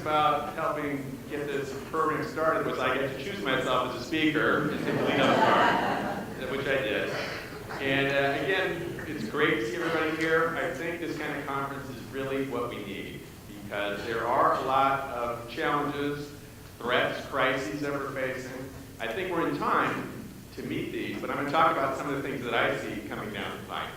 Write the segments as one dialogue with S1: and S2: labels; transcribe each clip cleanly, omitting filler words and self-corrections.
S1: about helping get this program started was I get to choose myself as a speaker and take the lead on the part, which I did. And again, it's great to see everybody here. I think this kind of conference is really what we need because there are a lot of challenges, threats, crises that we're facing. I think we're in time to meet these, but I'm going to talk about some of the things that I see coming down the pipe.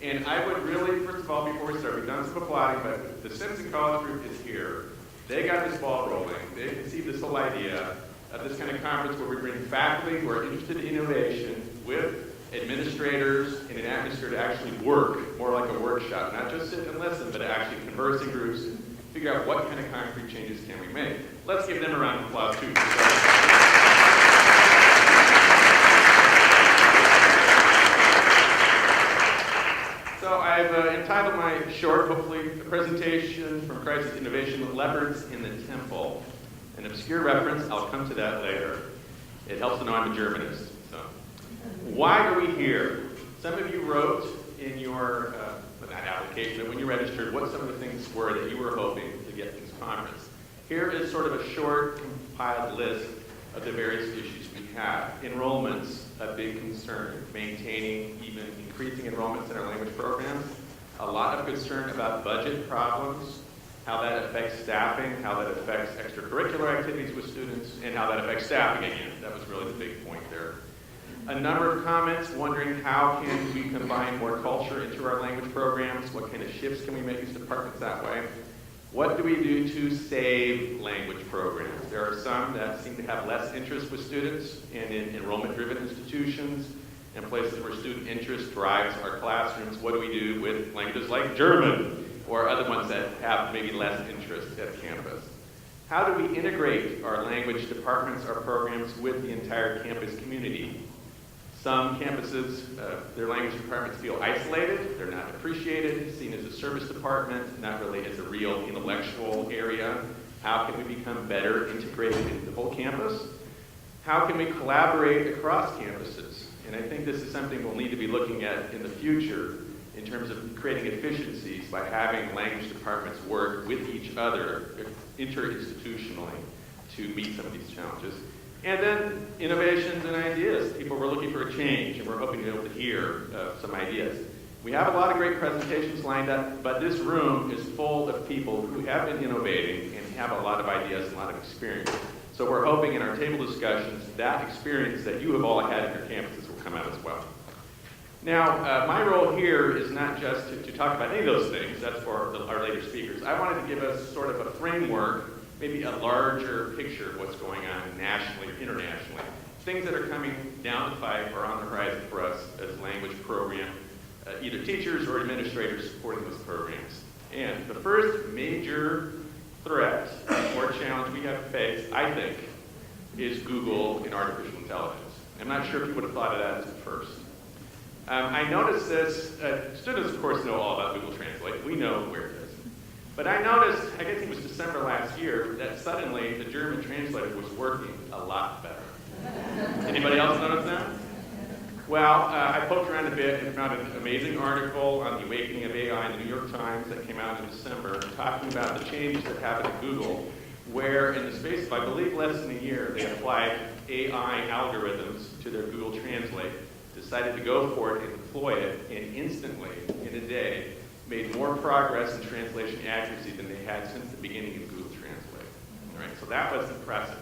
S1: And I would really, first of all, before we start, we've done some applauding, but the Simpson College group is here. They got this ball rolling. They conceived this whole idea of this kind of conference where we bring faculty who are interested in innovation with administrators in an atmosphere to actually work, more like a workshop, not just sit and listen, but actually converse in groups and figure out what kind of concrete changes can we make. Let's give them a round of applause, too. So I've entitled my short, hopefully, presentation from Crisis to Innovation, Leopards in the Temple. An obscure reference, I'll come to that later. It helps to know I'm a Germanist. So, why are we here? Some of you wrote in your, not application, but when you registered, what some of the things were that you were hoping to get from this conference. Here is sort of a short, compiled list of the various issues we have. Enrollments, a big concern. Maintaining, even increasing enrollments in our language programs. A lot of concern about budget problems, how that affects staffing, how that affects extracurricular activities with students, and how that affects staffing again. That was really the big point there. A number of comments wondering how can we combine more culture into our language programs, what kind of shifts can we make these departments that way. What do we do to save language programs? There are some that seem to have less interest with students and in enrollment-driven institutions and places where student interest drives our classrooms. What do we do with languages like German or other ones that have maybe less interest at campus? How do we integrate our language departments, our programs with the entire campus community? Some campuses, their language departments feel isolated, they're not appreciated, seen as a service department, not really as a real intellectual area. How can we become better integrated into the whole campus? How can we collaborate across campuses? And I think this is something we'll need to be looking at in the future in terms of creating efficiencies by having language departments work with each other interinstitutionally to meet some of these challenges. And then innovations and ideas. People were looking for a change, and we're hoping to be able to hear some ideas. We have a lot of great presentations lined up, but this room is full of people who have been innovating and have a lot of ideas and a lot of experience. So we're hoping in our table discussions that experience that you have all had at your campuses will come out as well. Now, my role here is not just to talk about any of those things. That's for our later speakers. I wanted to give us sort of a framework, maybe a larger picture of what's going on nationally, internationally. Things that are coming down the pipe or on the horizon for us as language program, either teachers or administrators supporting those programs. And the first major threat or challenge we have faced, I think, is Google and artificial intelligence. I'm not sure if you would have thought of that at first. I noticed this, students of course know all about Google Translate. We know where it is. But I noticed, I guess it was December last year, that suddenly the German translator was working a lot better. Anybody else notice that? Well, I poked around a bit and found an amazing article on the awakening of AI in the New York Times that came out in December, talking about the changes that happened at Google, where in the space of, I believe, less than a year, they applied AI algorithms to their Google Translate, decided to go for it and deploy it, and instantly, in a day, made more progress in translation accuracy than they had since the beginning of Google Translate. All right, so that was impressive.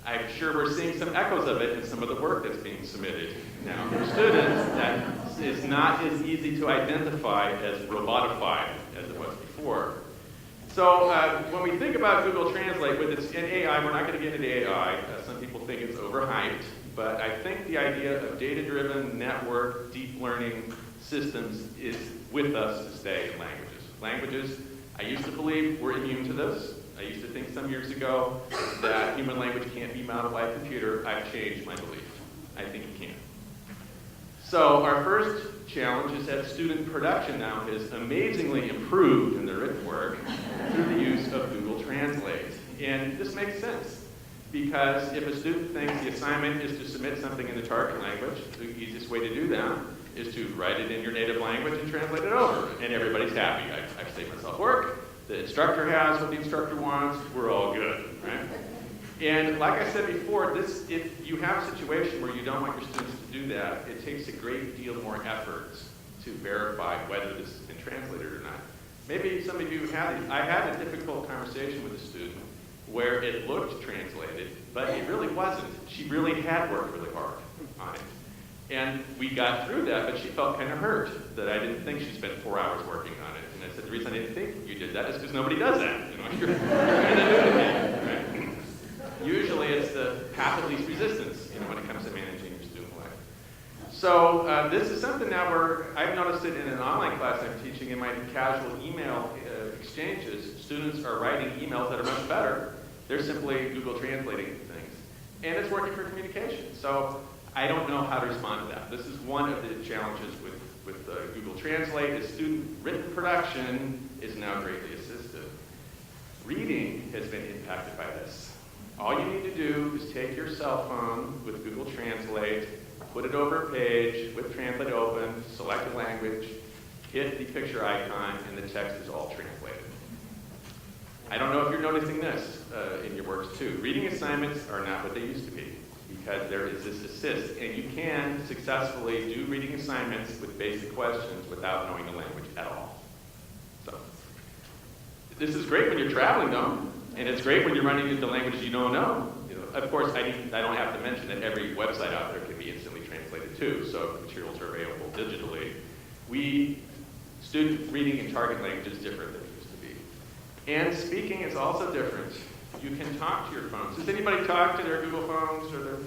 S1: I'm sure we're seeing some echoes of it in some of the work that's being submitted now for students that is not as easy to identify as robotified as it was before. So when we think about Google Translate with its AI, we're not going to get into AI. Some people think it's overhyped, but I think the idea of data-driven, network, deep learning systems is with us to stay in languages. Languages, I used to believe, were immune to this. I used to think some years ago that human language can't be modeled by a computer. I've changed my belief. I think it can. So our first challenge is that student production now has amazingly improved in their written work through the use of Google Translate. And this makes sense, because if a student thinks the assignment is to submit something in the target language, the easiest way to do that is to write it in your native language and translate it over, and everybody's happy. I've saved myself work. The instructor has what the instructor wants, we're all good, right? And like I said before, if you have a situation where you don't want your students to do that, it takes a great deal more effort to verify whether this has been translated or not. Maybe some of you had it. I had a difficult conversation with a student where it looked translated, but it really wasn't. She really had worked really hard on it. And we got through that, but she felt kind of hurt that I didn't think she spent 4 hours working on it. And I said, the reason I didn't think you did that is because nobody does that. You know, you're in the nudity, right? Usually it's the path of least resistance, you know, when it comes to managing your student life. So this is something now where I've noticed it in an online class I'm teaching. In my casual email exchanges, students are writing emails that are much better. They're simply Google translating things. And it's working for communication. So I don't know how to respond to that. This is one of the challenges with Google Translate is student written production is now greatly assisted. Reading has been impacted by this. All you need to do is take your cell phone with Google Translate, put it over a page with Translate open, select a language, hit the picture icon, and the text is all translated. I don't know if you're noticing this in your works too. Reading assignments are not what they used to be because there is this assist, and you can successfully do reading assignments with basic questions without knowing the language at all. So this is great when you're traveling though, and it's great when you're running into languages you don't know. You know, of course, I don't have to mention that every website out there can be instantly translated too, so if materials are available digitally. Student reading in target language is different than it used to be. And speaking is also different. You can talk to your phones. Does anybody talk to their Google phones or their...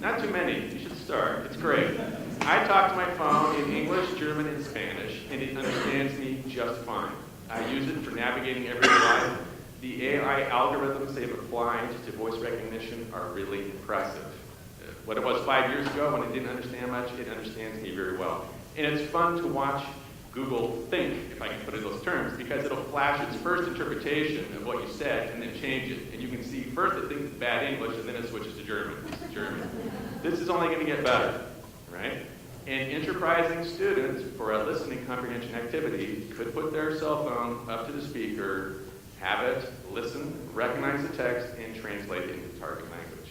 S1: Not too many. You should start. It's great. I talk to my phone in English, German, and Spanish, and it understands me just fine. I use it for navigating everyday life. The AI algorithms they've applied to voice recognition are really impressive. What it was 5 years ago when it didn't understand much, it understands me very well. And it's fun to watch Google think, if I can put it in those terms, because it'll flash its first interpretation of what you said and then change it. And you can see first it thinks it's bad English and then it switches to German. This is only going to get better, right? And enterprising students for a listening comprehension activity could put their cell phone up to the speaker, have it listen, recognize the text, and translate it into target language.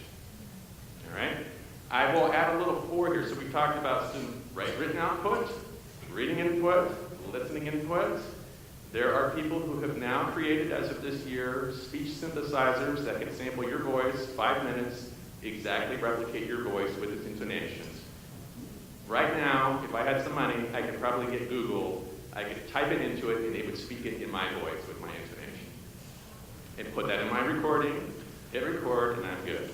S1: All right? I will add a little for here. So we talked about student written output, reading input, listening input. There are people who have now created, as of this year, speech synthesizers that can sample your voice, 5 minutes, exactly replicate your voice with its intonations. Right now, if I had some money, I could probably get Google, I could type it into it, and they would speak it in my voice with my intonation. And put that in my recording, hit record, and I'm good.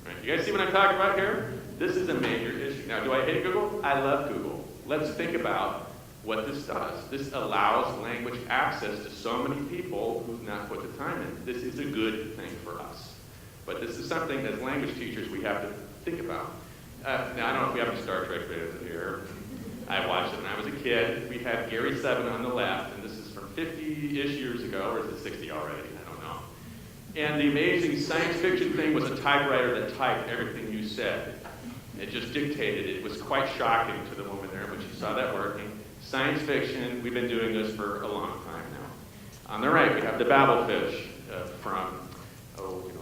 S1: Right, you guys see what I'm talking about here? This is a major issue. Now, do I hate Google? I love Google. Let's think about what this does. This allows language access to so many people who've not put the time in. This is a good thing for us. But this is something as language teachers we have to think about. Now, I don't know if we have any Star Trek fans in here. I watched it when I was a kid. We had Gary 7 on the left, and this is from 50-ish years ago, or is it 60 already? I don't know. And the amazing science fiction thing was a typewriter that typed everything you said. It just dictated it. It was quite shocking to the woman there when she saw that working. Science fiction, we've been doing this for a long time now. On the right, we have the Babelfish from,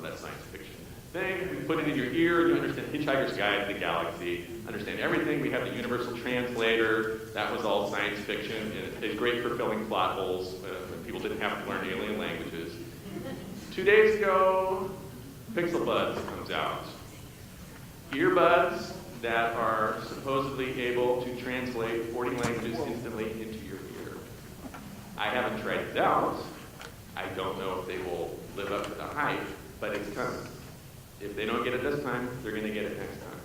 S1: that science fiction thing. We put it in your ear, you understand Hitchhiker's Guide to the Galaxy, understand everything. We have the Universal Translator. That was all science fiction, and it's great for filling plot holes when people didn't have to learn alien languages. 2 days ago, Pixel Buds comes out. Earbuds that are supposedly able to translate 40 languages instantly into your ear. I haven't tried it out. I don't know if they will live up to the hype, but it's coming. If they don't get it this time, they're going to get it next time.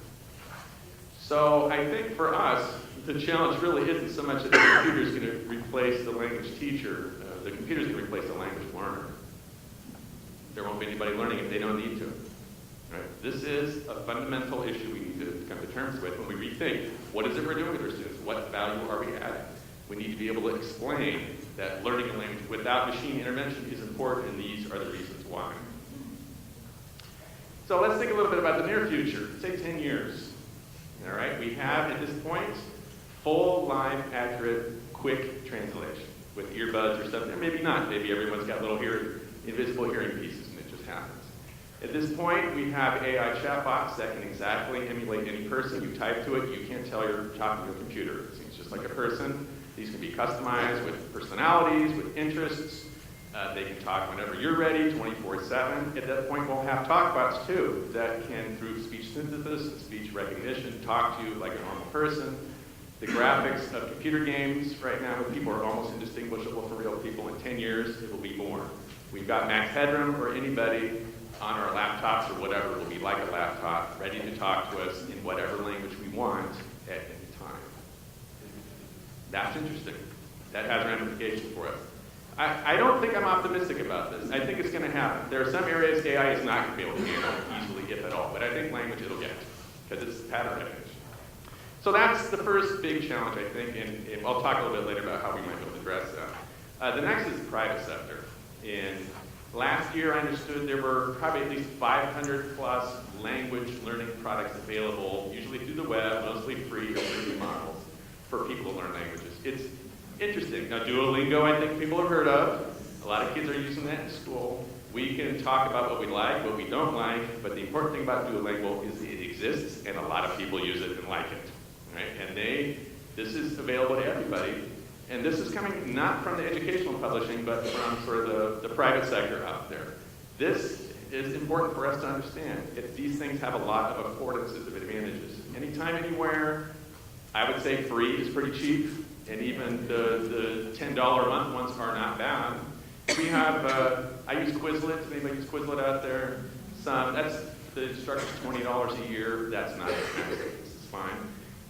S1: So I think for us, the challenge really isn't so much that the computer is going to replace the language teacher. The computer is going to replace the language learner. There won't be anybody learning if they don't need to. Right? This is a fundamental issue we need to come to terms with when we rethink what is it we're doing with our students, what value are we adding. We need to be able to explain that learning a language without machine intervention is important, and these are the reasons why. So let's think a little bit about the near future, say 10 years. All right, we have at this point full, live, accurate, quick translation. with earbuds or something, or maybe not. Maybe everyone's got little invisible hearing pieces, and it just happens. At this point, we have AI chatbots that can exactly emulate any person. You type to it, you can't tell you're talking to a computer. It seems just like a person. These can be customized with personalities, with interests. They can talk whenever you're ready, 24/7. At that point, we'll have talkbots too that can, through speech synthesis and speech recognition, talk to you like a normal person. The graphics of computer games right now, people are almost indistinguishable from real people. In 10 years, it will be born. We've got max headroom, or anybody on our laptops or whatever will be like a laptop, ready to talk to us in whatever language we want at any time. That's interesting. That has ramifications for us. I don't think I'm optimistic about this. I think it's going to happen. There are some areas AI is not going to be able to handle easily, if at all. But I think language it'll get, because it's pattern recognition. So that's the first big challenge, I think, and I'll talk a little bit later about how we might be able to address that. The next is the private sector. And last year, I understood there were probably at least 500 plus language learning products available, usually through the web, mostly free or free models, for people to learn languages. It's interesting. Now, Duolingo, I think people have heard of. A lot of kids are using that in school. We can talk about what we like, what we don't like, but the important thing about Duolingo is it exists, and a lot of people use it and like it. Right? And this is available to everybody. And this is coming not from the educational publishing, but from sort of the private sector out there. This is important for us to understand. These things have a lot of affordances, of advantages. Anytime, anywhere, I would say free is pretty cheap. And even the $10 a month ones are not bad. We have, I use Quizlet. Does anybody use Quizlet out there? The instruction's $20 a year. That's not expensive. This is fine.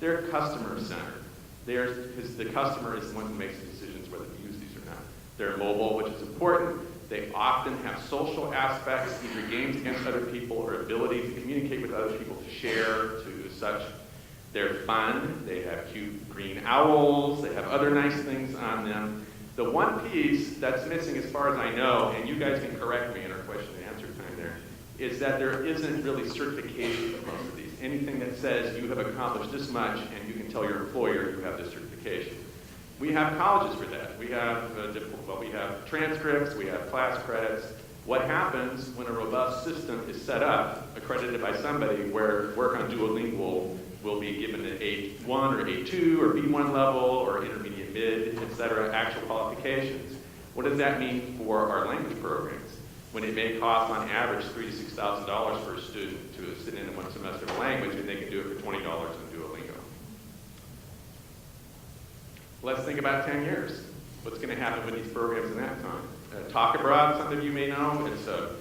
S1: They're customer-centered. Because the customer is the one who makes the decisions whether to use these or not. They're mobile, which is important. They often have social aspects, either games against other people or ability to communicate with other people, to share, to such. They're fun. They have cute green owls. They have other nice things on them. The one piece that's missing, as far as I know, and you guys can correct me in our question and answer time there, is that there isn't really certification for most of these. Anything that says you have accomplished this much and you can tell your employer you have this certification. We have colleges for that. We have transcripts. We have class credits. What happens when a robust system is set up, accredited by somebody, where work on Duolingo will be given an A1 or A2 or B1 level or intermediate mid, etc., actual qualifications. What does that mean for our language programs? When it may cost on average $3,000 to $6,000 for a student to sit in one semester of language, and they can do it for $20 on Duolingo. Let's think about 10 years. What's going to happen with these programs in that time? Talk Abroad, some of you may know, it's a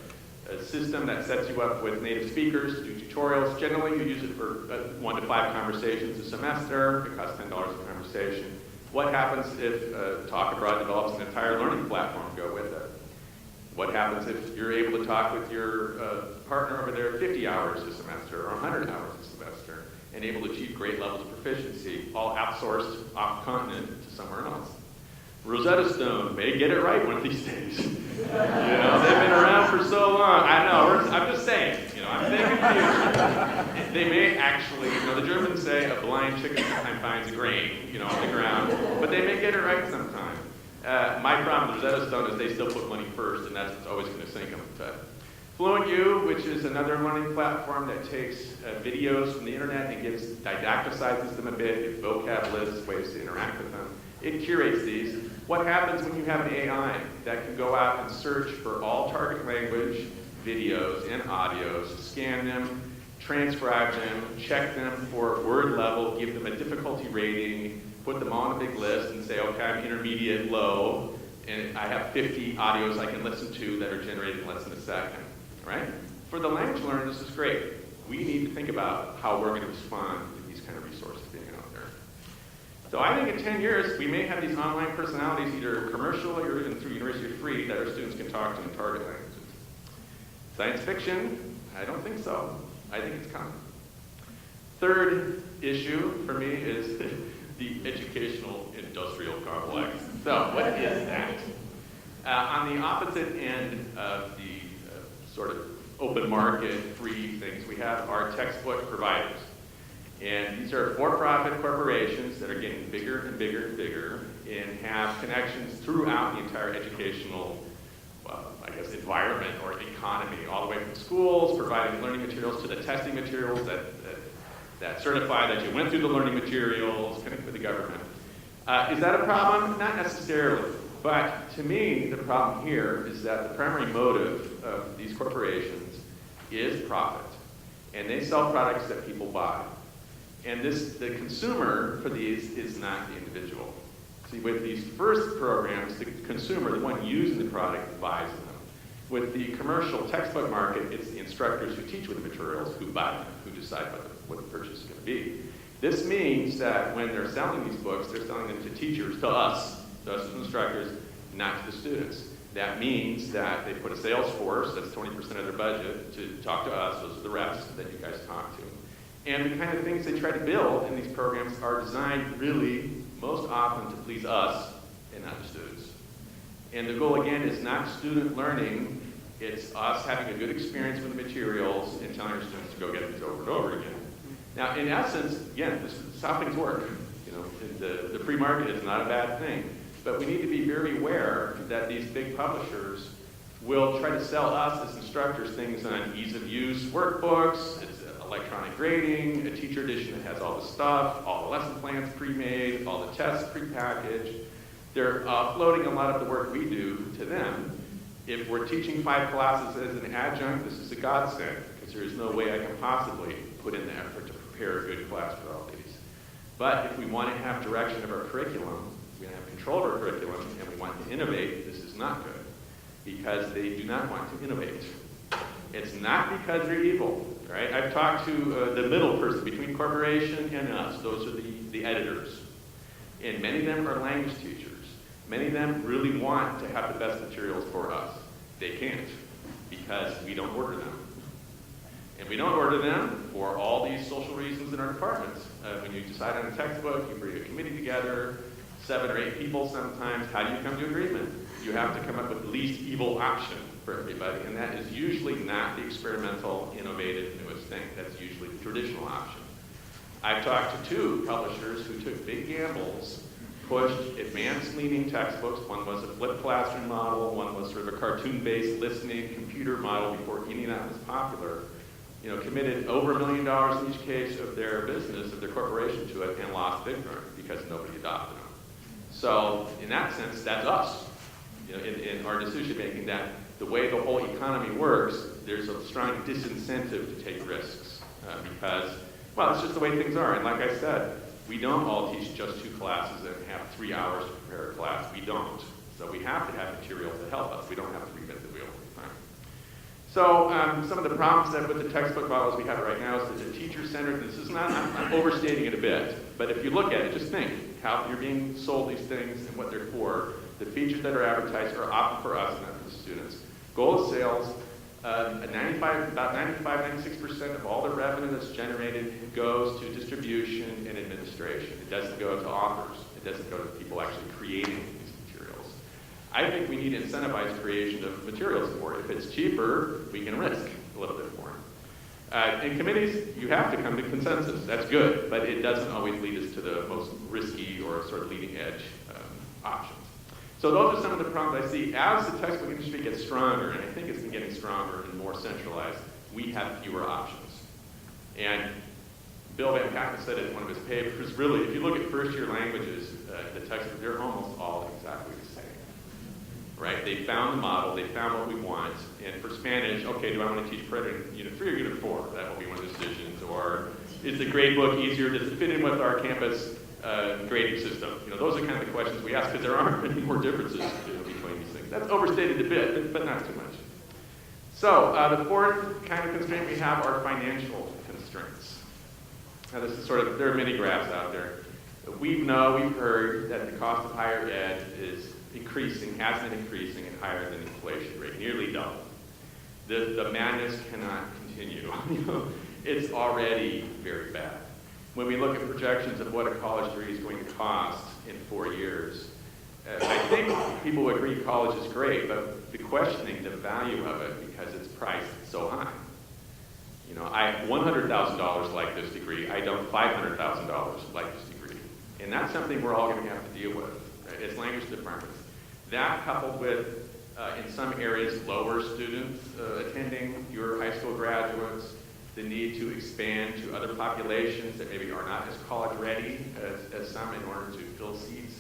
S1: system that sets you up with native speakers to do tutorials. Generally, you use it for 1 to 5 conversations a semester. It costs $10 a conversation. What happens if Talk Abroad develops an entire learning platform to go with it? What happens if you're able to talk with your partner over there 50 hours a semester or 100 hours a semester and able to achieve great levels of proficiency, all outsourced off-continent to somewhere else? Rosetta Stone may get it right one of these days. They've been around for so long. I know, I'm just saying, I'm thinking future. They may actually, the Germans say a blind chicken sometimes finds a grain, on the ground, but they may get it right sometime. My problem with Rosetta Stone is they still put money first, and that's what's always going to sink them. Fluent U, which is another learning platform that takes videos from the internet and didacticizes them a bit, gives vocab lists, ways to interact with them. It curates these. What happens when you have an AI that can go out and search for all target language videos and audios, scan them, transcribe them, check them for word level, give them a difficulty rating, put them on a big list and say, okay, I'm intermediate low, and I have 50 audios I can listen to that are generated in less than a second, right? For the language learner, this is great. We need to think about how we're going to respond to these kind of resources being out there. So I think in 10 years, we may have these online personalities, either commercial or even through university or free, that our students can talk to in target languages. Science fiction, I don't think so. I think it's coming. Third issue for me is the educational industrial complex. So what is that? On the opposite end of the sort of open market, free things, we have our textbook providers. And these are for-profit corporations that are getting bigger and bigger and bigger. and have connections throughout the entire educational environment or economy, all the way from schools, providing learning materials, to the testing materials that certify that you went through the learning materials, connect with the government. Is that a problem? Not necessarily. But to me, the problem here is that the primary motive of these corporations is profit. And they sell products that people buy. And the consumer for these is not the individual. See, with these first programs, the consumer, the one using the product, buys them. With the commercial textbook market, it's the instructors who teach with the materials who buy them, who decide what the purchase is going to be. This means that when they're selling these books, they're selling them to teachers, to us as instructors, not to the students. That means that they put a sales force, that's 20% of their budget, to talk to us, those are the reps that you guys talk to. And the kind of things they try to build in these programs are designed really, most often, to please us and not the students. And the goal, again, is not student learning, it's us having a good experience with the materials and telling our students to go get these over and over again. Now, in essence, again, this is how things work. The free market is not a bad thing, but we need to be very aware that these big publishers will try to sell us as instructors things on ease of use workbooks, it's electronic grading, a teacher edition that has all the stuff, all the lesson plans pre-made, all the tests pre-packaged. They're offloading a lot of the work we do to them. If we're teaching 5 classes as an adjunct, this is a godsend, because there is no way I can possibly put in the effort to prepare a good class for all these. But if we want to have direction of our curriculum, we want to have control of our curriculum, and we want to innovate, this is not good, because they do not want to innovate. It's not because they're evil, right? I've talked to the middle person between corporation and us. Those are the editors. And many of them are language teachers. Many of them really want to have the best materials for us. They can't, because we don't order them. And we don't order them for all these social reasons in our departments. When you decide on a textbook, you bring a committee together, 7 or 8 people sometimes. How do you come to agreement? You have to come up with the least evil option for everybody, and that is usually not the experimental, innovative, newest thing. That's usually the traditional option. I've talked to 2 publishers who took big gambles, pushed advanced-leaning textbooks. One was a flipped classroom model, one was sort of a cartoon-based listening computer model before any of that was popular. Committed over $1 million in each case of their business, of their corporation to it, and lost big time because nobody adopted them. So, in that sense, that's us. In our decision making, that the way the whole economy works, there's a strong disincentive to take risks because, well, it's just the way things are. And like I said, we don't all teach just 2 classes and have 3 hours to prepare a class. We don't. So we have to have materials that help us. We don't have to reinvent the wheel. Right? So some of the problems that with the textbook models we have right now is that the teacher-centered. This is not, I'm overstating it a bit, but if you look at it, just think how you're being sold these things and what they're for. The features that are advertised are often for us, not for the students. Goal of sales, about 95-96% of all the revenue that's generated goes to distribution and administration. It doesn't go to authors. It doesn't go to people actually creating these materials. I think we need to incentivize creation of materials more. If it's cheaper, we can risk a little bit more. In committees, you have to come to consensus. That's good, but it doesn't always lead us to the most risky or sort of leading edge options. So those are some of the problems I see. As the textbook industry gets stronger, and I think it's been getting stronger and more centralized, we have fewer options. And Bill Van Patten said it in one of his papers, really, if you look at first-year languages, the textbook, they're almost all exactly the same. Right? They found the model, they found what we want, and for Spanish, okay, do I want to teach credit in Unit 3 or Unit 4? That will be one of the decisions. Or is the grade book easier? Does it fit in with our campus grading system? Those are kind of the questions we ask, because there aren't any more differences between these things. That's overstated a bit, but not too much. So the fourth kind of constraint we have are financial constraints. Now this is sort of, there are many graphs out there. We've heard that the cost of higher ed is increasing, has been increasing at higher than inflation rate, nearly double. The madness cannot continue. It's already very bad. When we look at projections of what a college degree is going to cost in 4 years, I think people would agree college is great, but the questioning the value of it because it's priced so high. I $100,000 like this degree. I don't $500,000 like this degree. And that's something we're all going to have to deal with. right? It's language departments. That coupled with, in some areas, lower students attending, fewer high school graduates, the need to expand to other populations that maybe are not as college ready as some in order to fill seats.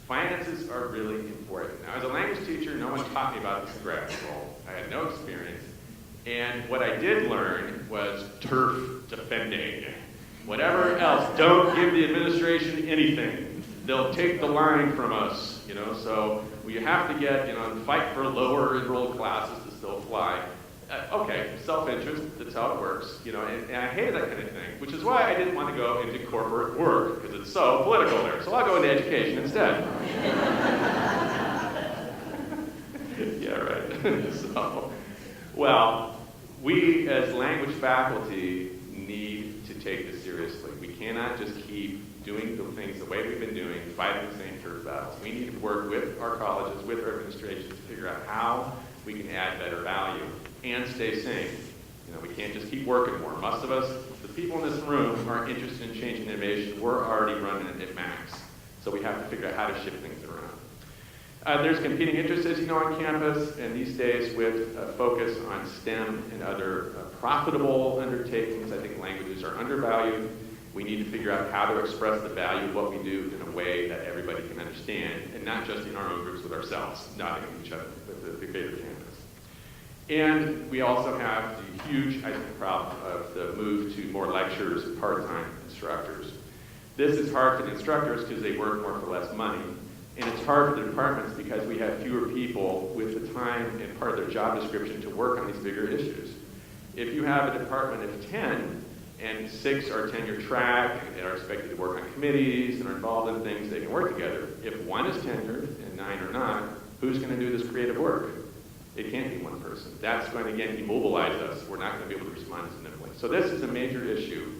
S1: Finances are really important. Now, as a language teacher, no one taught me about this in grad school. I had no experience. And what I did learn was turf defending. Whatever else, don't give the administration anything. They'll take the line from us, so we have to get, fight for lower enrolled classes to still fly. Okay, self-interest, that's how it works, and I hated that kind of thing, which is why I didn't want to go into corporate work, because it's so political there. So I'll go into education instead. Yeah, right. Well, we as language faculty need to take this seriously. We cannot just keep doing the things the way we've been doing, fighting the same turf battles. We need to work with our colleges, with our administrations to figure out how we can add better value and stay sane. We can't just keep working more. Most of us, the people in this room, are interested in change and innovation. We're already running it at max. So we have to figure out how to shift things around. There's competing interests, as you know, on campus, and these days with a focus on STEM and other profitable undertakings, I think languages are undervalued. We need to figure out how to express the value of what we do in a way that everybody can understand, and not just in our own groups with ourselves, nodding at each other with the bigger campus. And we also have the huge, I think, problem of the move to more lectures and part-time instructors. This is hard for the instructors because they work more for less money. And it's hard for the departments because we have fewer people with the time and part of their job description to work on these bigger issues. If you have a department of 10 and 6 are tenure track and are expected to work on committees and are involved in things, they can work together. If 1 is tenured and 9 are not, who's going to do this creative work? It can't be one person. That's going to, again, immobilize us. We're not going to be able to respond as nimbly. So this is a major issue.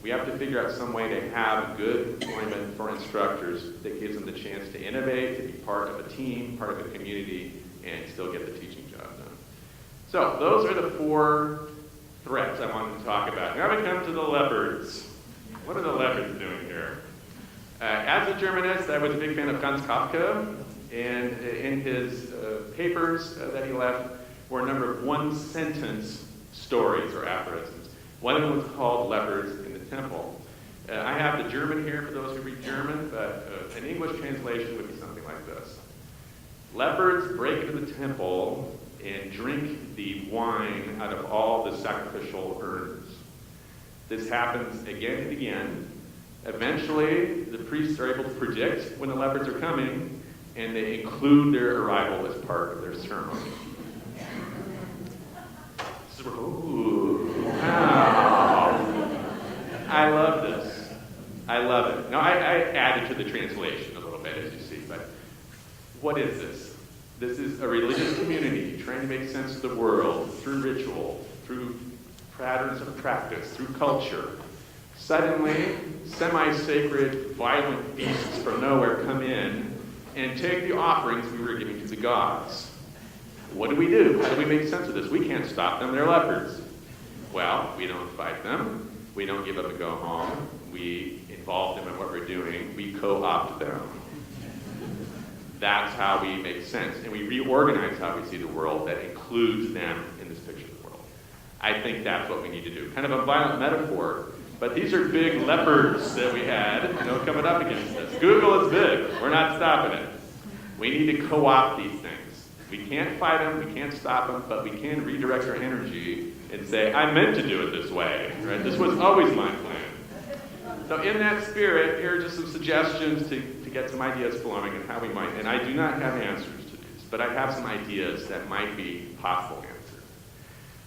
S1: We have to figure out some way to have good employment for instructors that gives them the chance to innovate, to be part of a team, part of a community, and still get the teaching job done. So those are the 4 threats I wanted to talk about. Now we come to the Leopards. What are the Leopards doing here? As a Germanist, I was a big fan of Franz Kafka, and in his papers that he left were a number of one-sentence stories or aphorisms. One of them was called Leopards in the Temple. I have the German here for those who read German, but an English translation would be something like this. Leopards break into the temple and drink the wine out of all the sacrificial urns. This happens again and again. Eventually, the priests are able to predict when the leopards are coming, and they include their arrival as part of their ceremony. Ooh, wow. I love this. I love it. Now, I added to the translation a little bit, as you see, but what is this? This is a religious community trying to make sense of the world through ritual, through patterns of practice, through culture. Suddenly, semi-sacred, violent beasts from nowhere come in and take the offerings we were giving to the gods. What do we do? How do we make sense of this? We can't stop them. They're leopards. Well, we don't fight them. We don't give up and go home. We involve them in what we're doing. We co-opt them. That's how we make sense. And we reorganize how we see the world that includes them in this picture of the world. I think that's what we need to do. Kind of a violent metaphor, but these are big leopards that we had, coming up against us. Google is big. We're not stopping it. We need to co-opt these things. We can't fight them, we can't stop them, but we can redirect our energy and say, I meant to do it this way, right? This was always my plan. So in that spirit, here are just some suggestions to get some ideas flowing and how we might, and I do not have answers to these, but I have some ideas that might be possible answers.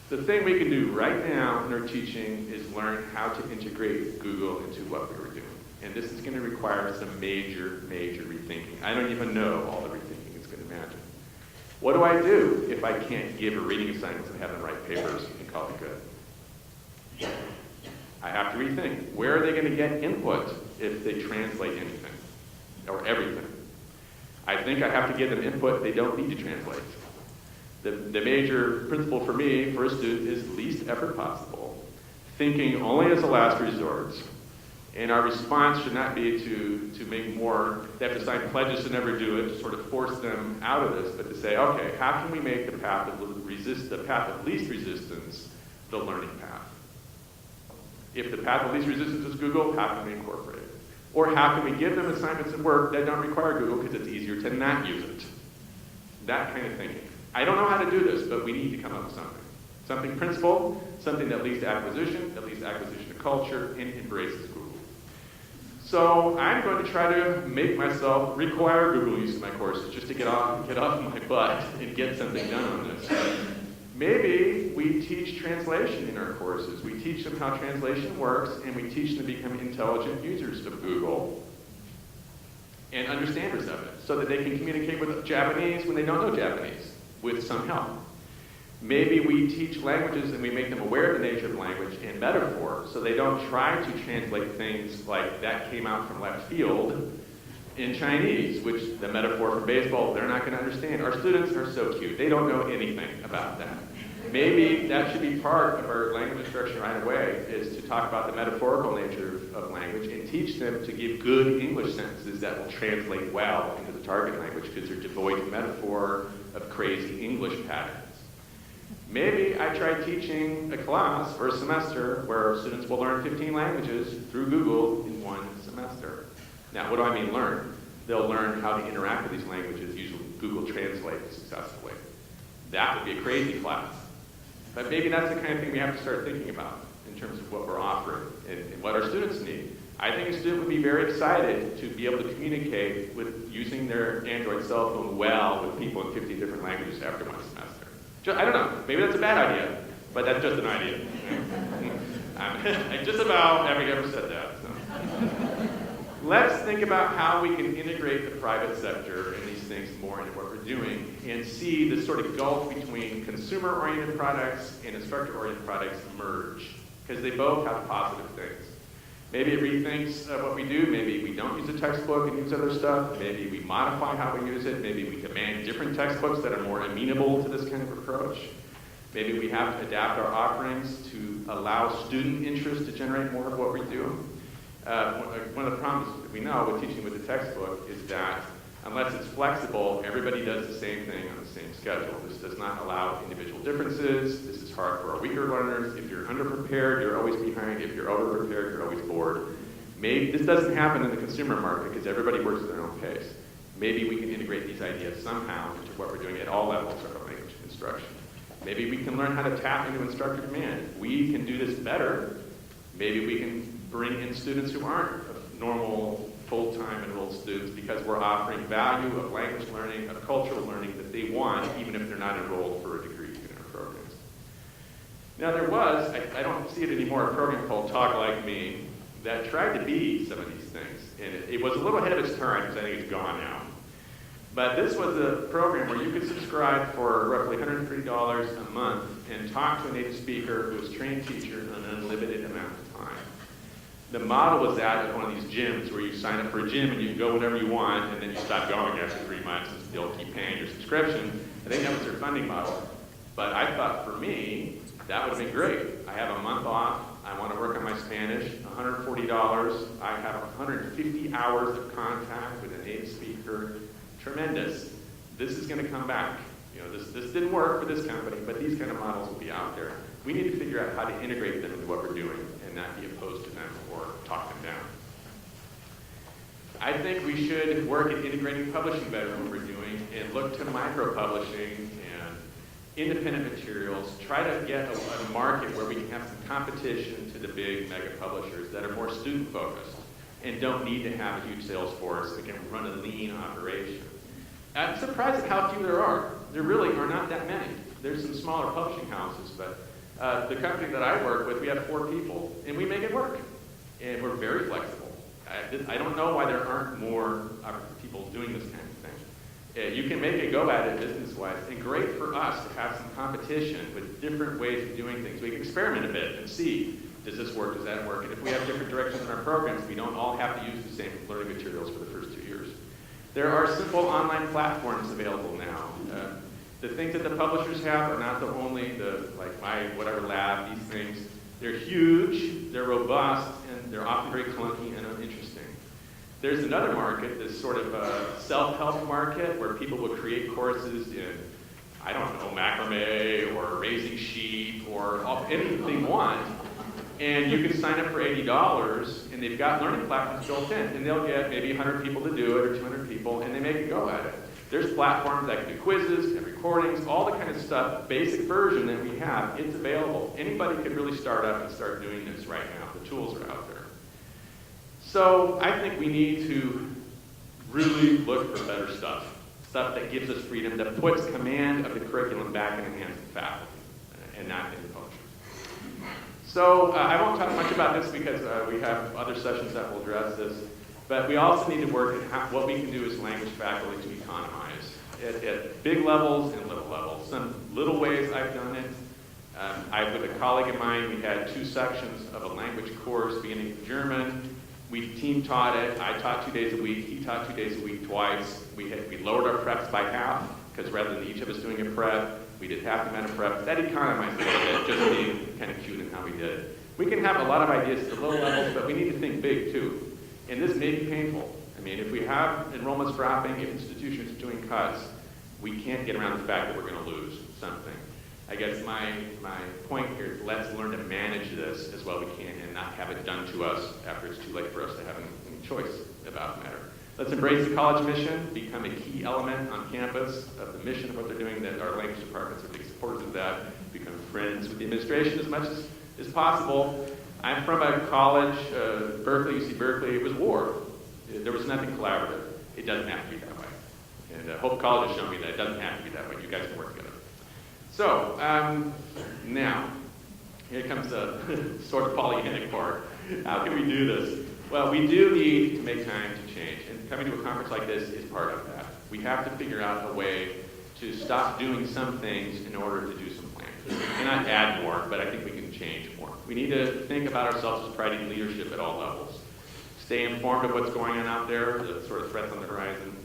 S1: The thing we can do right now in our teaching is learn how to integrate Google into what we were doing. And this is going to require some major, major rethinking. I don't even know all the rethinking it's going to imagine. What do I do if I can't give a reading assignment and have them write papers and call it good? I have to rethink. Where are they going to get input if they translate anything or everything? I think I have to give them input they don't need to translate. The major principle for me, for a student, is least effort possible. Thinking only as a last resort. And our response should not be to make more, they have to sign pledges to never do it, to sort of force them out of this, but to say, okay, how can we make the path of least resistance the learning path? If the path of least resistance is Google, how can we incorporate it? Or how can we give them assignments at work that don't require Google because it's easier to not use it? That kind of thinking. I don't know how to do this, but we need to come up with something. Something principled, something that leads to acquisition of culture, and embraces Google. So I'm going to try to make myself require Google use in my courses just to get off my butt and get something done on this. Maybe we teach translation in our courses. We teach them how translation works, and we teach them to become intelligent users of Google and understanders of it, so that they can communicate with Japanese when they don't know Japanese, with some help. Maybe we teach languages and we make them aware of the nature of the language and metaphor, so they don't try to translate things like that came out from left field in Chinese, which the metaphor for baseball, they're not going to understand. Our students are so cute. They don't know anything about that. Maybe that should be part of our language instruction right away, is to talk about the metaphorical nature of language and teach them to give good English sentences that will translate well into the target language because they're devoid of metaphor of crazy English patterns. Maybe I try teaching a class for a semester where students will learn 15 languages through Google in one semester. Now, what do I mean learn? They'll learn how to interact with these languages using Google Translate successfully. That would be a crazy class. But maybe that's the kind of thing we have to start thinking about in terms of what we're offering and what our students need. I think a student would be very excited to be able to communicate with using their Android cell phone well with people in 50 different languages after one semester. I don't know, maybe that's a bad idea, but that's just an idea. I just about haven't ever said that. So. Let's think about how we can integrate the private sector and these things more into what we're doing and see this sort of gulf between consumer-oriented products and instructor-oriented products merge, because they both have positive things. Maybe it rethinks what we do. Maybe we don't use a textbook and use other stuff. Maybe we modify how we use it. Maybe we demand different textbooks that are more amenable to this kind of approach. Maybe we have to adapt our offerings to allow student interest to generate more of what we do. One of the problems that we know with teaching with the textbook is that unless it's flexible, everybody does the same thing on the same schedule. This does not allow individual differences. This is hard for our weaker learners. If you're underprepared, you're always behind. If you're overprepared, you're always bored. Maybe this doesn't happen in the consumer market because everybody works at their own pace. Maybe we can integrate these ideas somehow into what we're doing at all levels of our language instruction. Maybe we can learn how to tap into instructor demand. We can do this better. Maybe we can bring in students who aren't normal full-time enrolled students because we're offering value of language learning, of cultural learning that they want, even if they're not enrolled for a degree in our programs. Now there was, I don't see it anymore, a program called Talk Like Me that tried to be some of these things. And it was a little ahead of its time because I think it's gone now. But this was a program where you could subscribe for roughly $130 a month and talk to a native speaker who was a trained teacher in an unlimited amount of time. The model was that at one of these gyms where you sign up for a gym and you can go whenever you want and then you stop going after 3 months and still keep paying your subscription. I think that was their funding model. But I thought for me, that would have been great. I have a month off. I want to work on my Spanish, $140. I have 150 hours of contact with a native speaker. Tremendous. This is going to come back. You know, this didn't work for this company, but these kind of models will be out there. We need to figure out how to integrate them into what we're doing and not be opposed to them or talk them down. I think we should work at integrating publishing better in what we're doing and look to micropublishing and independent materials, try to get a market where we can have some competition to the big mega publishers that are more student focused and don't need to have a huge sales force that can run a lean operation. I'm surprised at how few there are. There really are not that many. There's some smaller publishing houses, but the company that I work with, we have 4 people, and we make it work. And we're very flexible. I don't know why there aren't more people doing this kind of thing. You can make a go at it business-wise, and great for us to have some competition with different ways of doing things. We can experiment a bit and see, does this work, does that work? And if we have different directions in our programs, we don't all have to use the same learning materials for the first 2 years. There are simple online platforms available now. The things that the publishers have are not the only, like my whatever lab, these things. They're huge, they're robust, and they're often very clunky and uninteresting. There's another market, this sort of self-help market, where people will create courses in, I don't know, macrame or raising sheep or anything they want. And you can sign up for $80, and they've got learning platforms built in, and they'll get maybe 100 people to do it or 200 people, and they make a go at it. There's platforms that can do quizzes and recordings, all the kind of stuff, basic version that we have, it's available. Anybody could really start up and start doing this right now. The tools are out there. So I think we need to really look for better stuff that gives us freedom, that puts command of the curriculum back in the hands of the faculty and not in the publishers. So I won't talk much about this because we have other sessions that will address this, but we also need to work at what we can do as language faculty to economize at big levels and little levels. Some little ways I've done it. With a colleague of mine, we had 2 sections of a language course beginning with German. We team taught it. I taught 2 days a week. He taught 2 days a week twice. We lowered our preps by half, because rather than each of us doing a prep, we did half the amount of prep. That economized a little bit, just being kind of cute in how we did it. We can have a lot of ideas at the low levels, but we need to think big too. And this may be painful. I mean, if we have enrollments dropping, if institutions are doing cuts, we can't get around the fact that we're going to lose something. I guess my point here is let's learn to manage this as well as we can and not have it done to us after it's too late for us to have any choice about the matter. Let's embrace the college mission, become a key element on campus of the mission of what they're doing, that our language departments are big supporters of that, become friends with the administration as much as possible. I'm from a college, Berkeley, UC Berkeley, it was war. There was nothing collaborative. It doesn't have to be that way. And Hope College has shown me that it doesn't have to be that way. You guys can work together. So, now, here comes the sort of Pollyanna part. How can we do this? Well, we do need to make time to change, and coming to a conference like this is part of that. We have to figure out a way to stop doing some things in order to do some plans. We cannot add more, but I think we can change more. We need to think about ourselves as providing leadership at all levels. Stay informed of what's going on out there, the sort of threats on the horizon.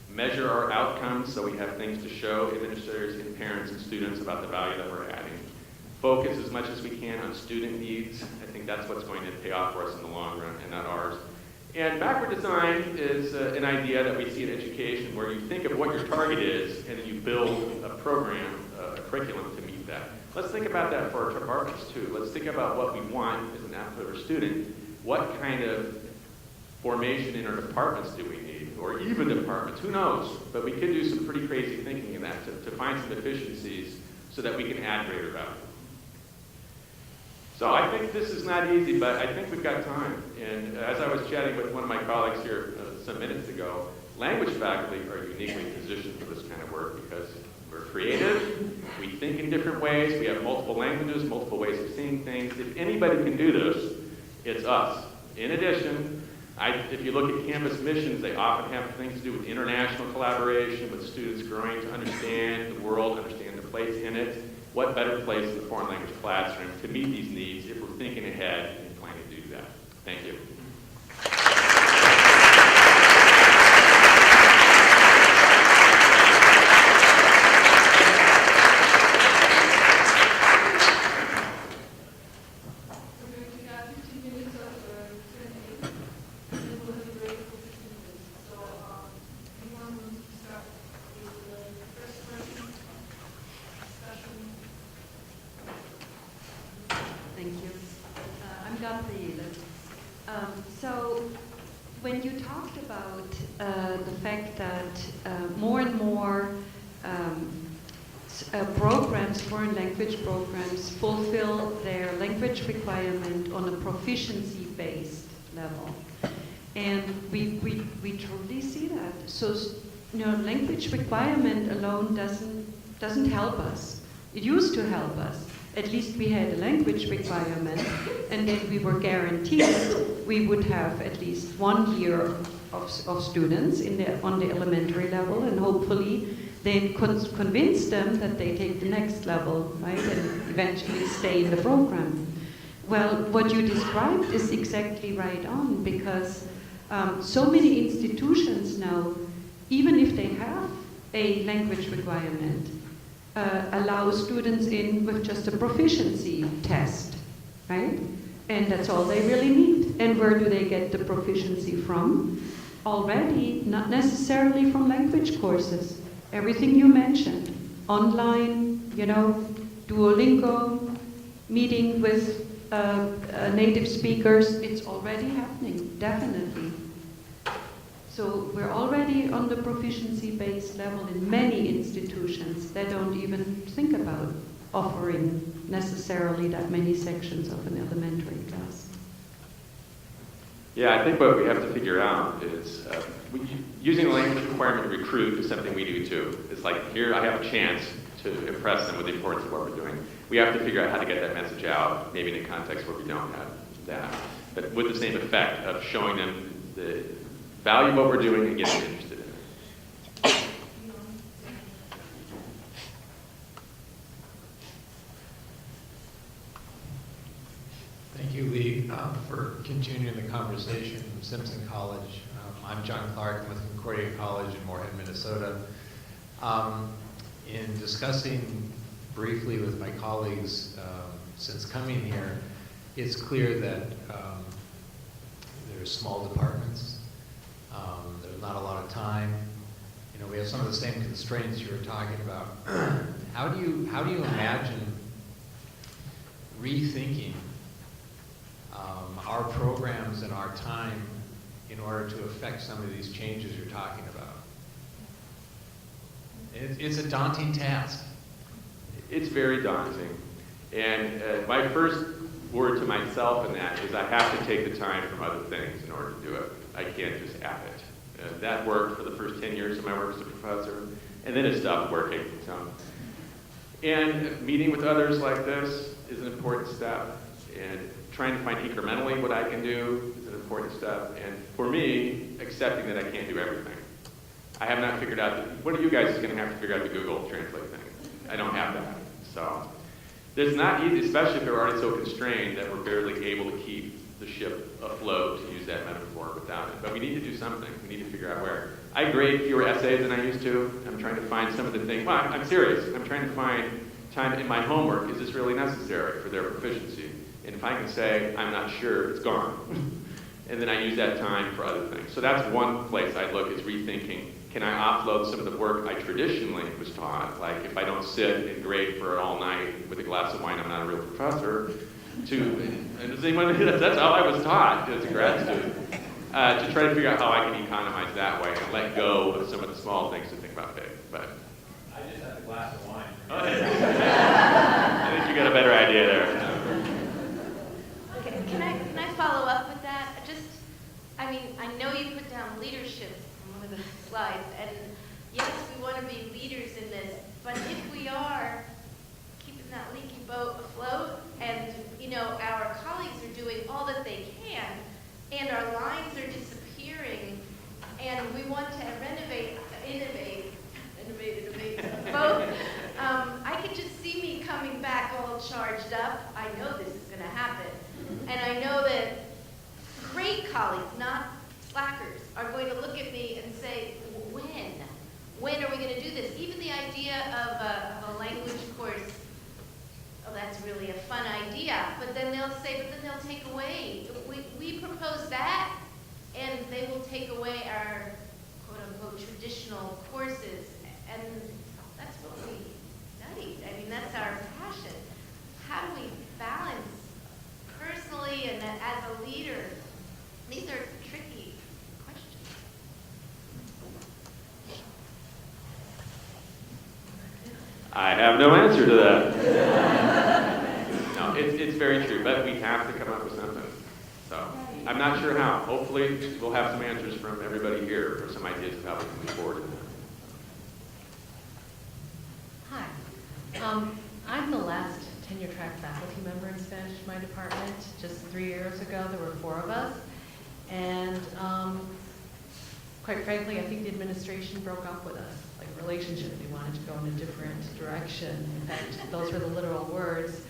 S1: Measure our outcomes so we have things to show administrators and parents and students about the value that we're adding. Focus as much as we can on student needs. I think that's what's going to pay off for us in the long run and not ours. And backward design is an idea that we see in education where you think of what your target is and then you build a program, a curriculum to meet that. Let's think about that for our departments too. Let's think about what we want as an output or student. What kind of formation in our departments do we need? Or even departments, who knows? But we could do some pretty crazy thinking in that to find some efficiencies so that we can add greater value. So I think this is not easy, but I think we've got time. And as I was chatting with one of my colleagues here some minutes ago, language faculty are uniquely positioned for this kind of work because we're creative, we think in different ways, we have multiple languages, multiple ways of seeing things. If anybody can do this, it's us. In addition, if you look at campus missions, they often have things to do with international collaboration, with students growing to understand the world, understand their place in it. What better place in the foreign language classroom to meet these needs if we're thinking ahead and planning to do that? Thank you.
S2: So when you talked about the fact that more and more programs, foreign language programs, fulfill their language requirement on a proficiency-based level, and we truly see that. So, language requirement alone doesn't help us. It used to help us. At least we had a language requirement, and then we were guaranteed we would have at least 1 year of students on the elementary level, and hopefully then convince them that they take the next level, right, and eventually stay in the program. Well, what you described is exactly right on, because so many institutions now, even if they have a language requirement, allow students in with just a proficiency test, right? And that's all they really need. And where do they get the proficiency from? Already, not necessarily from language courses. Everything you mentioned, online, Duolingo, meeting with native speakers, it's already happening, definitely. So we're already on the proficiency-based level in many institutions that don't even think about offering necessarily that many sections of an elementary class.
S1: Yeah, I think what we have to figure out is using the language requirement to recruit is something we do too. It's like, here I have a chance to impress them with the importance of what we're doing. We have to figure out how to get that message out, maybe in a context where we don't have that. But with the same effect of showing them the value of what we're doing and getting interested in it.
S3: Thank you, Lee, for continuing the conversation from Simpson College. I'm John Clark. I'm with Concordia College in Moorhead, Minnesota. In discussing briefly with my colleagues since coming here, it's clear that there's small departments. There's not a lot of time. We have some of the same constraints you were talking about. How do you imagine rethinking our programs and our time in order to affect some of these changes you're talking about? It's a daunting task.
S1: It's very daunting. And my first word to myself in that is I have to take the time from other things in order to do it. I can't just have it. That worked for the first 10 years of my work as a professor, and then it stopped working. And meeting with others like this is an important step. And trying to find incrementally what I can do is an important step. And for me, accepting that I can't do everything. I have not figured out, what are you guys going to have to figure out the Google Translate thing? I don't have that. So it's not easy, especially if they're already so constrained that we're barely able to keep the ship afloat, to use that metaphor, without it. But we need to do something. We need to figure out where. I grade fewer essays than I used to. I'm trying to find some of the things. Well, I'm serious. I'm trying to find time in my homework. Is this really necessary for their proficiency? And if I can say, I'm not sure, it's gone. And then I use that time for other things. So that's one place I look, is rethinking. Can I offload some of the work I traditionally was taught? Like if I don't sit and grade for it all night with a glass of wine, I'm not a real professor. And does anyone, that's how I was taught as a grad student. To try to figure out how I can economize that way and let go of some of the small things to think about big. But
S4: I just had a glass of wine.
S1: I think you got a better idea there.
S5: Okay, can I follow up with that? I know you put down leadership on one of the slides, and yes, we want to be leaders in this, but if we are keeping that leaky boat afloat, and our colleagues are doing all that they can, and our lines are disappearing, and we want to innovate, both. I could just see me coming back all charged up. I know this is going to happen. And I know that great colleagues, not slackers, are going to look at me and say, when? When are we going to do this? Even the idea of a language course, oh, that's really a fun idea. But then they'll say, but then they'll take away. We propose that, and they will take away our quote-unquote traditional courses. And that's what we studied. I mean, that's our passion. How do we balance personally and as a leader? These are tricky questions.
S1: I have no answer to that. No, it's very true, but we have to come up with something. So I'm not sure how. Hopefully we'll have some answers from everybody here, or some ideas of how we can move forward in that.
S6: Hi. I'm the last tenure-track faculty member in Spanish in my department. Just 3 years ago, there were 4 of us. And quite frankly, I think the administration broke up with us, like a relationship. They wanted to go in a different direction. In fact, those were the literal words,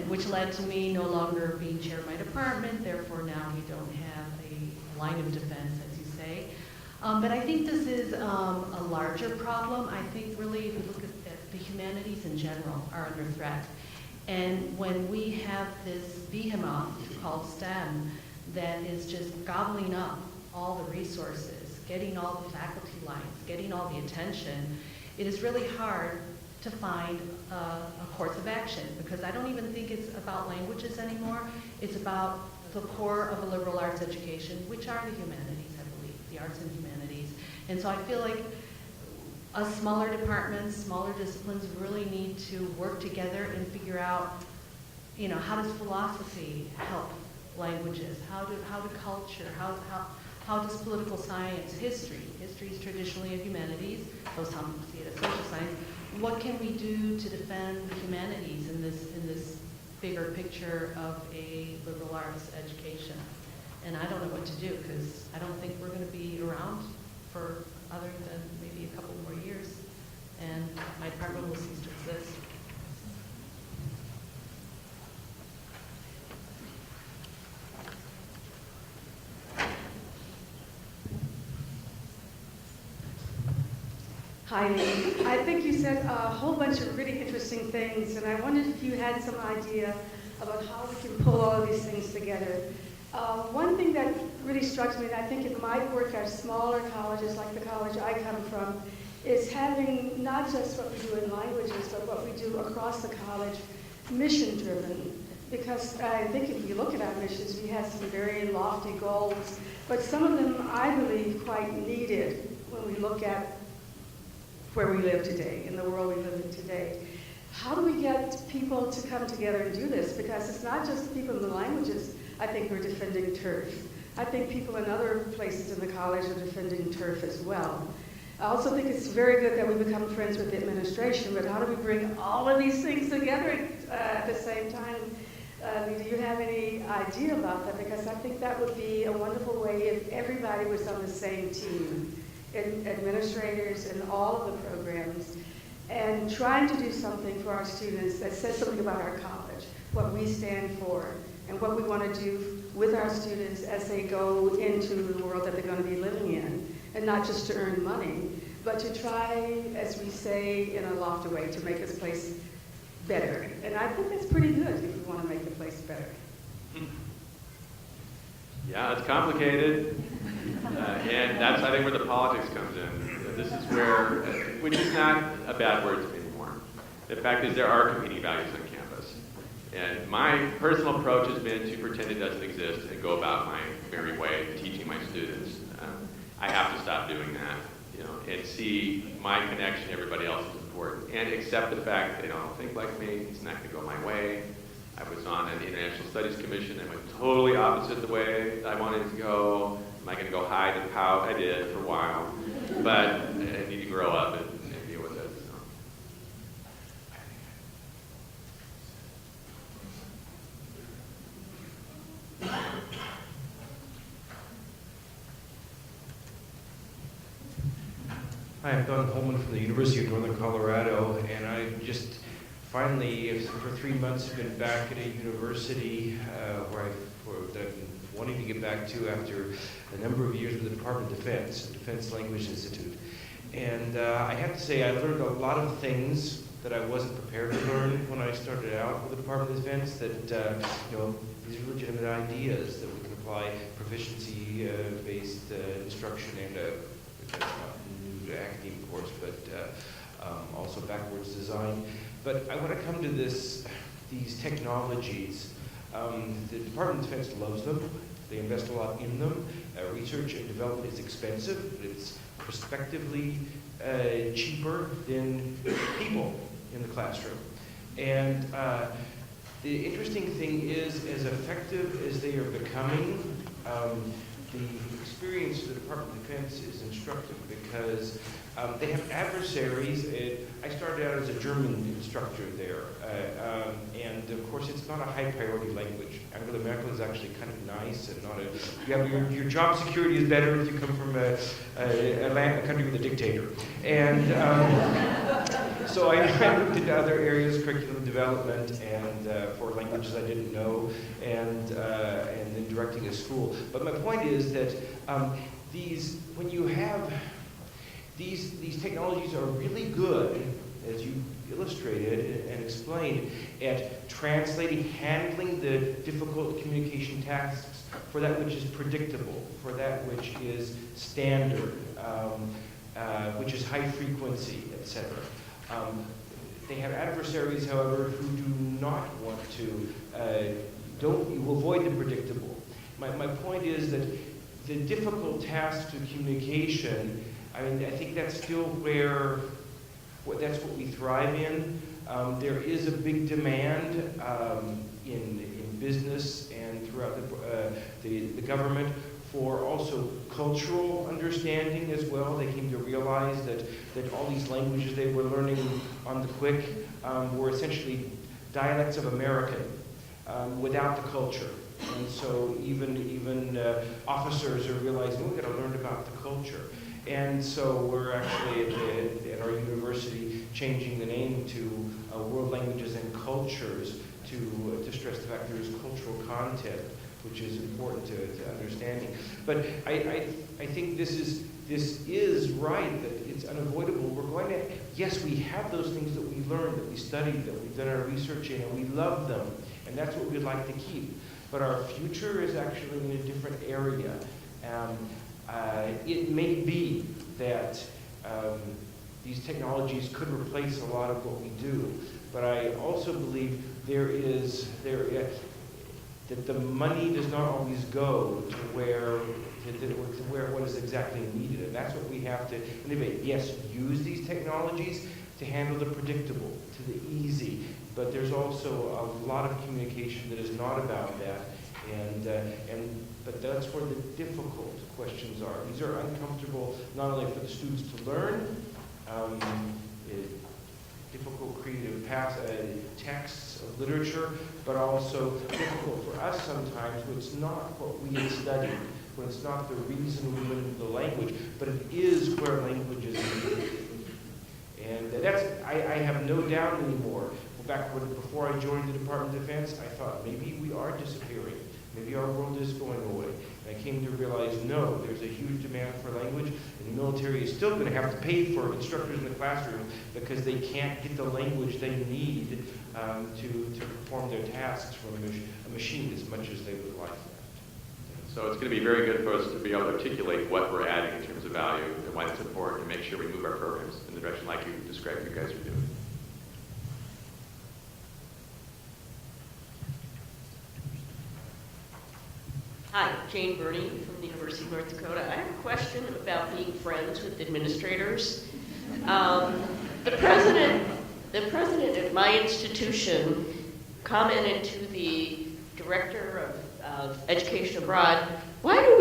S6: which led to me no longer being chair of my department. Therefore, now we don't have a line of defense, as you say. But I think this is a larger problem. I think really, if you look at the humanities in general are under threat. And when we have this behemoth called STEM that is just gobbling up all the resources, getting all the faculty lines, getting all the attention, it is really hard to find a course of action, because I don't even think it's about languages anymore. It's about the core of a liberal arts education, which are the humanities, I believe, the arts and humanities. And so I feel like us smaller departments, smaller disciplines really need to work together and figure out, you know, how does philosophy help languages? How do culture, how does political science, history is traditionally a humanities, so some see it as social science. What can we do to defend the humanities in this bigger picture of a liberal arts education? And I don't know what to do, because I don't think we're going to be around for other than maybe a couple more years, and my department will cease to exist.
S7: Hi, I think you said a whole bunch of really interesting things, and I wondered if you had some idea about how we can pull all of these things together. One thing that really struck me, and I think it might work at smaller colleges like the college I come from, is having not just what we do in languages, but what we do across the college, mission-driven. Because I think if you look at our missions, we have some very lofty goals, but some of them, I believe, quite needed when we look at where we live today, in the world we live in today. How do we get people to come together and do this? Because it's not just the people in the languages, I think, who are defending turf. I think people in other places in the college are defending turf as well. I also think it's very good that we become friends with the administration, but how do we bring all of these things together at the same time? Do you have any idea about that? Because I think that would be a wonderful way if everybody was on the same team, administrators and all of the programs, and trying to do something for our students that says something about our college, what we stand for, and what we want to do with our students as they go into the world that they're going to be living in, and not just to earn money, but to try, as we say in a lofty way, to make this place better. And I think that's pretty good if we want to make the place better.
S1: Yeah, it's complicated, and that's, I think, where the politics comes in. This is where, which is not a bad word anymore. The fact is there are competing values on campus. And my personal approach has been to pretend it doesn't exist and go about my merry way teaching my students. I have to stop doing that, you know, and see my connection to everybody else is important, and accept the fact that they don't think like me, it's not going to go my way. I was on an International Studies Commission and went totally opposite the way I wanted to go. Am I going to go hide and pout? I did for a while. But I need to grow up and deal with it. So.
S8: Hi, I'm Don Holman from the University of Northern Colorado, and I just finally, for 3 months, have been back at a university that I've been wanting to get back to after a number of years with the Department of Defense, Defense Language Institute. And I have to say, I learned a lot of things that I wasn't prepared to learn when I started out with the Department of Defense, that, you know, these are legitimate ideas that we can apply proficiency-based instruction and new to academic course, but also backwards design. But I want to come to these technologies. The Department of Defense loves them. They invest a lot in them. Research and development is expensive, but it's prospectively cheaper than people in the classroom. And the interesting thing is, as effective as they are becoming, the experience of the Department of Defense is instructive because they have adversaries. I started out as a German instructor there, and of course it's not a high priority language. Angela Merkel is actually kind of nice and not a. Your job security is better if you come from a country with a dictator. And so I moved into other areas, curriculum development, and for languages I didn't know, and then directing a school. But my point is that when you have these technologies are really good as you illustrated and explained, at translating, handling the difficult communication tasks for that which is predictable, for that which is standard, which is high frequency, etc. They have adversaries, however, who do not want to, you avoid the predictable. My point is that the difficult tasks of communication, I think that's still that's what we thrive in. There is a big demand in business and throughout the government for also cultural understanding as well. They came to realize that all these languages they were learning on the quick were essentially dialects of American without the culture. And so even officers are realizing, we've got to learn about the culture. And so we're actually at our university changing the name to World Languages and Cultures to stress the fact there is cultural content, which is important to understanding. But I think this is right, that it's unavoidable. We're going to, yes, we have those things that we learned, that we studied, that we've done our research in, and we love them, and that's what we'd like to keep. But our future is actually in a different area. It may be that these technologies could replace a lot of what we do, but I also believe that the money does not always go to where what is exactly needed, and that's what we have to innovate. Yes, use these technologies to handle the predictable, to the easy, but there's also a lot of communication that is not about that, but that's where the difficult questions are. These are uncomfortable not only for the students to learn, difficult creative texts of literature, but also difficult for us sometimes when it's not what we had studied, when it's not the reason we went into the language, but it is where language is needed. And I have no doubt anymore. Before I joined the Department of Defense, I thought maybe we are disappearing. Maybe our world is going away. And I came to realize, no, there's a huge demand for language, and the military is still going to have to pay for instructors in the classroom because they can't get the language they need to perform their tasks from a machine as much as they would like.
S1: So it's going to be very good for us to be able to articulate what we're adding in terms of value and why it's important, and make sure we move our programs in the direction like you described you guys are doing.
S9: Hi, Jane Burney from the University of North Dakota. I have a question about being friends with administrators. The president at my institution commented to the director of education abroad, why do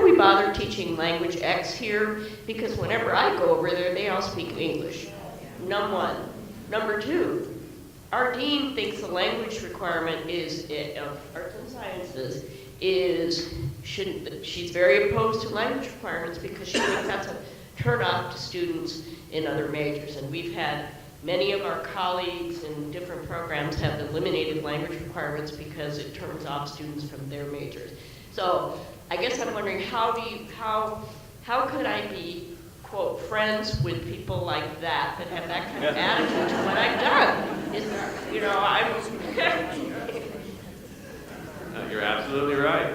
S9: we bother teaching language X here? Because whenever I go over there, they all speak English. Number one. Number two, our dean thinks the language requirement of arts and sciences she's very opposed to language requirements because she thinks that's a turn-off to students in other majors. And we've had many of our colleagues in different programs have eliminated language requirements because it turns off students from their majors. So I guess I'm wondering how could I be, quote, friends with people like that have that kind of attitude to what I've done?
S1: You're absolutely right.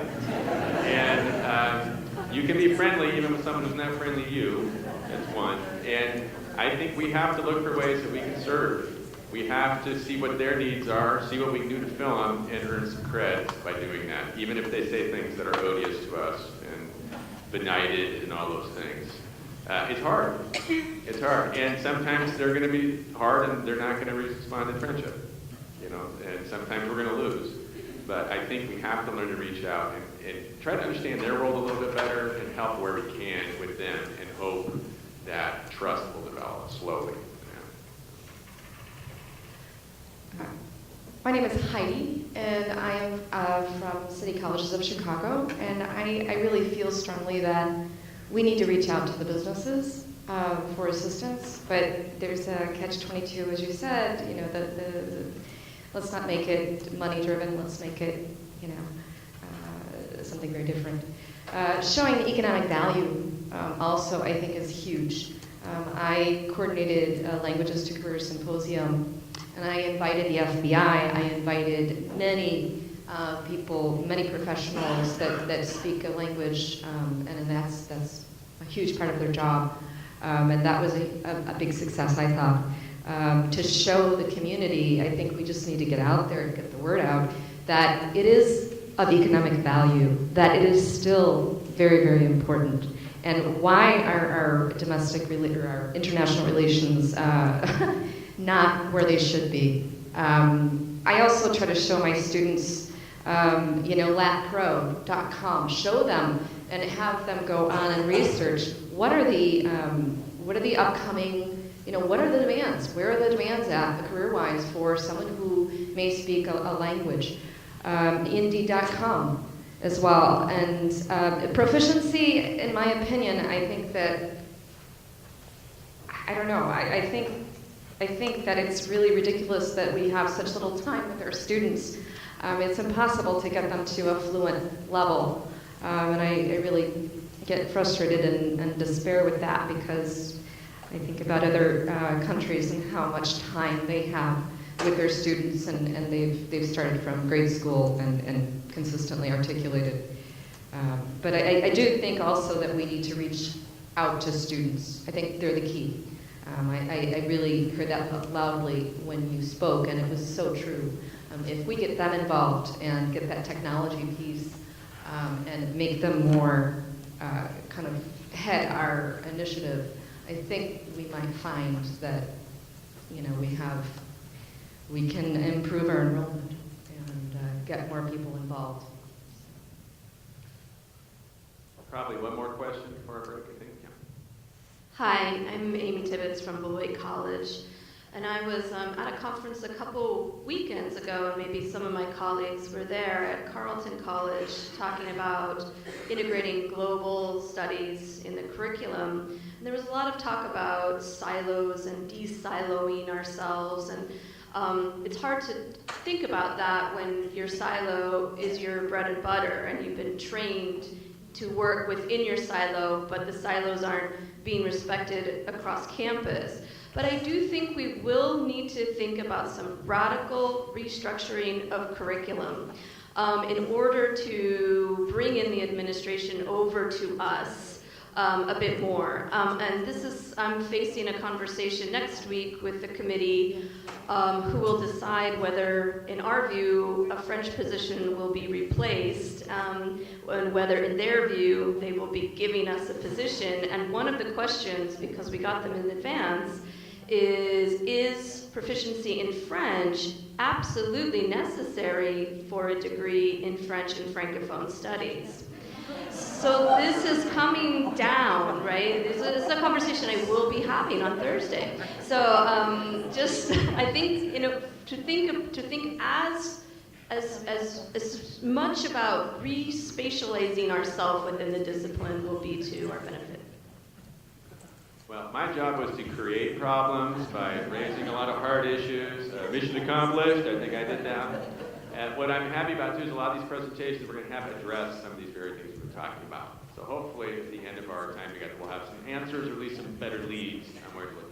S1: And you can be friendly even with someone who's not friendly to you. That's one. And I think we have to look for ways that we can serve. We have to see what their needs are, see what we can do to fill them, and earn some credit by doing that, even if they say things that are odious to us and benighted and all those things. It's hard. It's hard. And sometimes they're going to be hard and they're not going to respond in friendship. And sometimes we're going to lose. But I think we have to learn to reach out and try to understand their world a little bit better and help where we can with them and hope that trust will develop slowly.
S10: My name is Heidi, and I am from City Colleges of Chicago, and I really feel strongly that we need to reach out to the businesses for assistance, but there's a catch-22, as you said, let's not make it money-driven, let's make it, something very different. Showing economic value also, I think, is huge. I coordinated Languages to Career Symposium, and I invited the FBI. I invited many people, many professionals that speak a language, and that's a huge part of their job. And that was a big success, I thought. To show the community, I think we just need to get out there and get the word out that it is of economic value, that it is still very, very important. And why are our domestic or our international relations not where they should be? I also try to show my students, latpro.com, show them and have them go on and research what are the upcoming, what are the demands? Where are the demands at, career-wise, for someone who may speak a language? Indeed.com as well. And proficiency, in my opinion, I think that, I don't know, I think that it's really ridiculous that we have such little time with our students. It's impossible to get them to a fluent level. And I really get frustrated and despair with that, because I think about other countries and how much time they have with their students, and they've started from grade school and consistently articulated. But I do think also that we need to reach out to students. I think they're the key. I really heard that loudly when you spoke, and it was so true. If we get them involved and get that technology piece and make them more kind of head our initiative, I think we might find that we can improve our enrollment and get more people involved.
S1: Probably one more question before our break, I think. Yeah.
S11: Hi, I'm Amy Tibbetts from Beloit College, and I was at a conference a couple weekends ago, and maybe some of my colleagues were there at Carleton College talking about integrating global studies in the curriculum. And there was a lot of talk about silos and de-siloing ourselves, and it's hard to think about that when your silo is your bread and butter and you've been trained to work within your silo, but the silos aren't being respected across campus. But I do think we will need to think about some radical restructuring of curriculum in order to bring in the administration over to us a bit more. And I'm facing a conversation next week with the committee who will decide whether, in our view, a French position will be replaced, and whether, in their view, they will be giving us a position. And one of the questions, because we got them in advance, is proficiency in French absolutely necessary for a degree in French and Francophone studies? So this is coming down, right? This is a conversation I will be having on Thursday. So I think, to think as much about re-spatializing ourselves within the discipline will be to our benefit.
S1: Well, my job was to create problems by raising a lot of hard issues. Mission accomplished. I think I did that. And what I'm happy about, too, is a lot of these presentations, we're going to have to address some of these very things we're talking about. So hopefully, at the end of our time together, we'll have some answers, or at least some better leads on where to look.